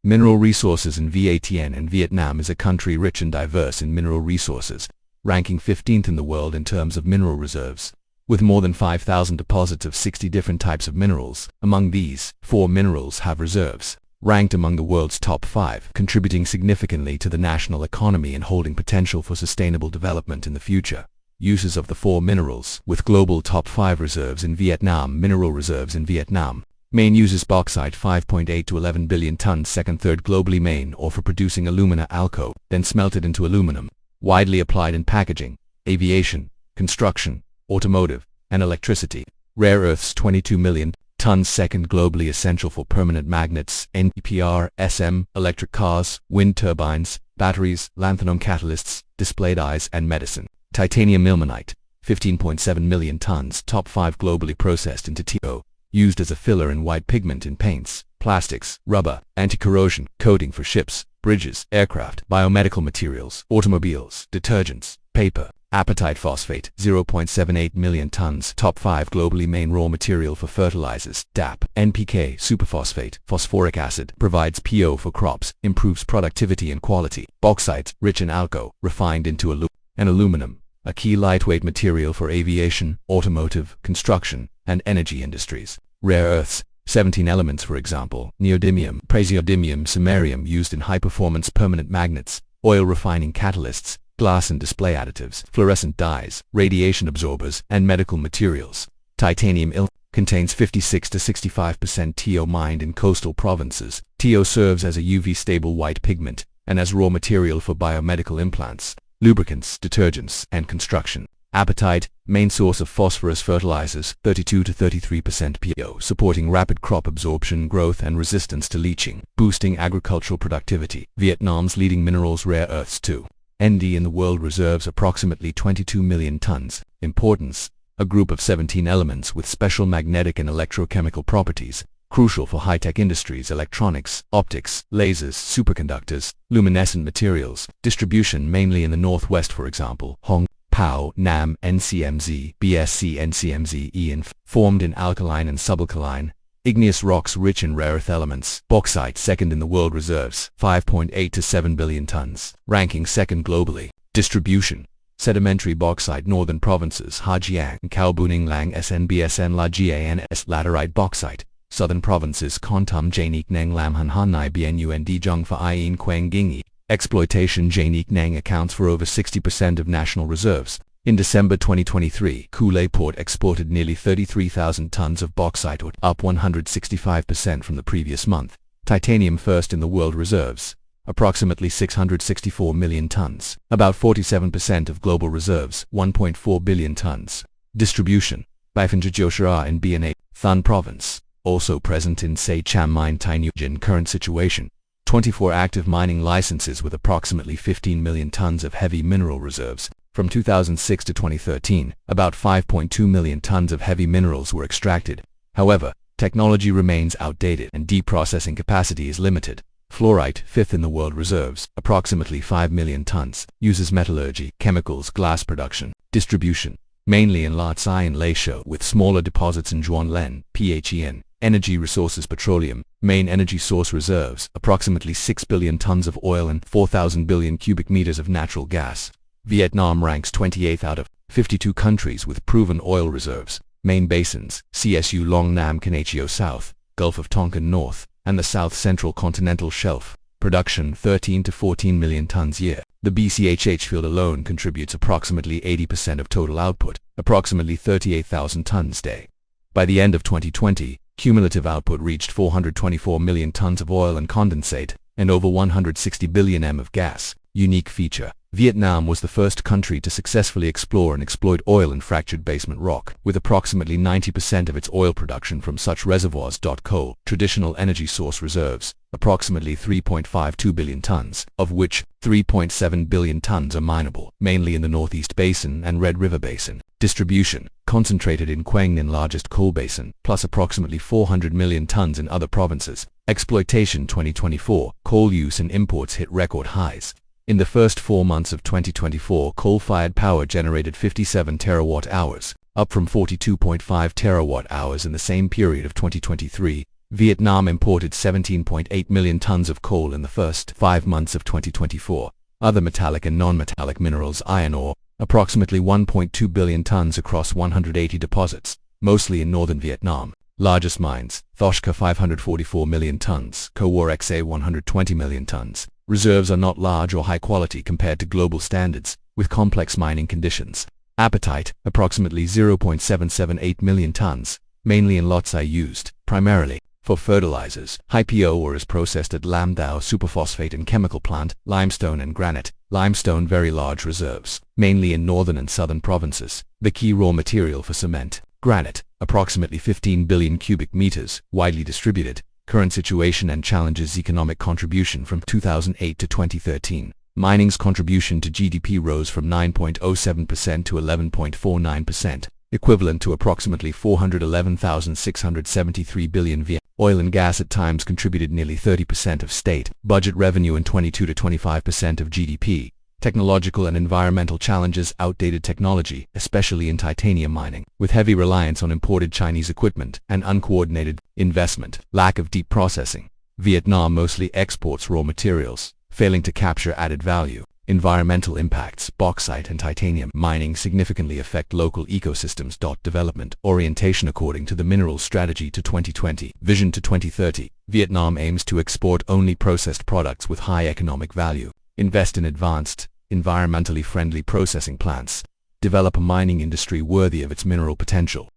Mineral resources in Vietnam and Vietnam is a country rich and diverse in mineral resources, ranking 15th in the world in terms of mineral reserves, with more than 5,000 deposits of 60 different types of minerals. Among these, 4 minerals have reserves, ranked among the world's top 5, contributing significantly to the national economy and holding potential for sustainable development in the future. Uses of the 4 minerals, with global top 5 reserves in Vietnam. Mineral reserves in Vietnam. Main uses bauxite 5.8 to 11 billion tons. Second, third globally main or for producing alumina alco, then smelted into aluminum. Widely applied in packaging, aviation, construction, automotive, and electricity. Rare earths 22 million tons. Second, globally essential for permanent magnets, NPR, SM, electric cars, wind turbines, batteries, lanthanum catalysts, display dyes, and medicine. Titanium ilmenite, 15.7 million tons. Top 5 globally processed into TiO, used as a filler and white pigment in paints, plastics, rubber, anti-corrosion, coating for ships, bridges, aircraft, biomedical materials, automobiles, detergents, paper. Apatite phosphate, 0.78 million tons. Top 5 globally main raw material for fertilizers, DAP, NPK, superphosphate, phosphoric acid, provides PO for crops, improves productivity and quality. Bauxite, rich in alco, refined into aluminum, a key lightweight material for aviation, automotive, construction, and energy industries. Rare earths, 17 elements for example, neodymium, praseodymium, samarium used in high-performance permanent magnets, oil refining catalysts, glass and display additives, fluorescent dyes, radiation absorbers, and medical materials. Titanium contains 56 to 65% TiO mined in coastal provinces. TiO serves as a UV-stable white pigment and as raw material for biomedical implants, lubricants, detergents, and construction. Apatite, main source of phosphorus fertilizers, 32 to 33% PO, supporting rapid crop absorption, growth, and resistance to leaching, boosting agricultural productivity. Vietnam's leading minerals. Rare earths 2. ND in the world reserves approximately 22 million tons. Importance, a group of 17 elements with special magnetic and electrochemical properties, crucial for high-tech industries, electronics, optics, lasers, superconductors, luminescent materials. Distribution mainly in the northwest, for example, Hong, PAO, NAM, NCMZ, BSC, NCMZ, EN, formed in alkaline and subalkaline, igneous rocks rich in rare earth elements. Bauxite, second in the world reserves, 5.8 to 7 billion tons, ranking second globally. Distribution, sedimentary bauxite, northern provinces, Hajiang, Khao Buning Lang, SNBSN La GANS, laterite bauxite, southern provinces, Kontum, Jainik Nang, Lam Han Han Nai Bnund, Zhongfa Ian Quang Gingi. Exploitation. Jainik Nang accounts for over 60% of national reserves. In December 2023, Koulé Port exported nearly 33,000 tons of bauxite, up 165% from the previous month. Titanium, first in the world reserves, approximately 664 million tons, about 47% of global reserves, 1.4 billion tons. Distribution, Baifanjijiushira in BNA, Thun Province, also present in Say Cham Mine, Tainyujin. Current situation, 24 active mining licenses with approximately 15 million tons of heavy mineral reserves. From 2006 to 2013, about 5.2 million tons of heavy minerals were extracted. However, technology remains outdated and deep processing capacity is limited. Fluorite, fifth in the world reserves, approximately 5 million tons, uses metallurgy, chemicals, glass production. Distribution, mainly in La Tsai and Laisho, with smaller deposits in Juan Len, Phen. Energy resources. Petroleum, main energy source reserves, approximately 6 billion tons of oil and 4,000 billion cubic meters of natural gas. Vietnam ranks 28th out of 52 countries with proven oil reserves. Main basins, CSU Long Nam Canachio South, Gulf of Tonkin North, and the South Central Continental Shelf. Production 13 to 14 million tons year. The BCHH field alone contributes approximately 80% of total output, approximately 38,000 tons day. By the end of 2020, cumulative output reached 424 million tons of oil and condensate, and over 160 billion m of gas. Unique feature, Vietnam was the first country to successfully explore and exploit oil in fractured basement rock, with approximately 90% of its oil production from such reservoirs. Coal, traditional energy source reserves, approximately 3.52 billion tons, of which 3.7 billion tons are mineable, mainly in the Northeast Basin and Red River Basin. Distribution, concentrated in Quang Ninh, largest coal basin, plus approximately 400 million tons in other provinces. Exploitation. 2024, coal use and imports hit record highs. In the first 4 months of 2024, coal-fired power generated 57 terawatt-hours, up from 42.5 terawatt-hours in the same period of 2023. Vietnam imported 17.8 million tons of coal in the first 5 months of 2024. Other metallic and non-metallic minerals, iron ore, approximately 1.2 billion tons across 180 deposits, mostly in northern Vietnam. Largest mines, Thoshka 544 million tons, Kawor XA 120 million tons. Reserves are not large or high quality compared to global standards, with complex mining conditions. Apatite, approximately 0.778 million tons, mainly in Lhotsai used, primarily, for fertilizers, HiPo ore is processed at Lam Dao superphosphate and chemical plant, limestone and granite. Limestone very large reserves, mainly in northern and southern provinces, the key raw material for cement. Granite, approximately 15 billion cubic meters, widely distributed. Current situation and challenges. Economic contribution from 2008 to 2013. Mining's contribution to GDP rose from 9.07% to 11.49%, equivalent to approximately 411,673 billion VND. Oil and gas at times contributed nearly 30% of state budget revenue and 22 to 25% of GDP. Technological and environmental challenges. Outdated technology, especially in titanium mining, with heavy reliance on imported Chinese equipment and uncoordinated investment. Lack of deep processing. Vietnam mostly exports raw materials, failing to capture added value. Environmental impacts. Bauxite and titanium mining significantly affect local ecosystems. Development orientation. According to the Mineral Strategy to 2020, Vision to 2030, Vietnam aims to export only processed products with high economic value. Invest in advanced, environmentally friendly processing plants. Develop a mining industry worthy of its mineral potential.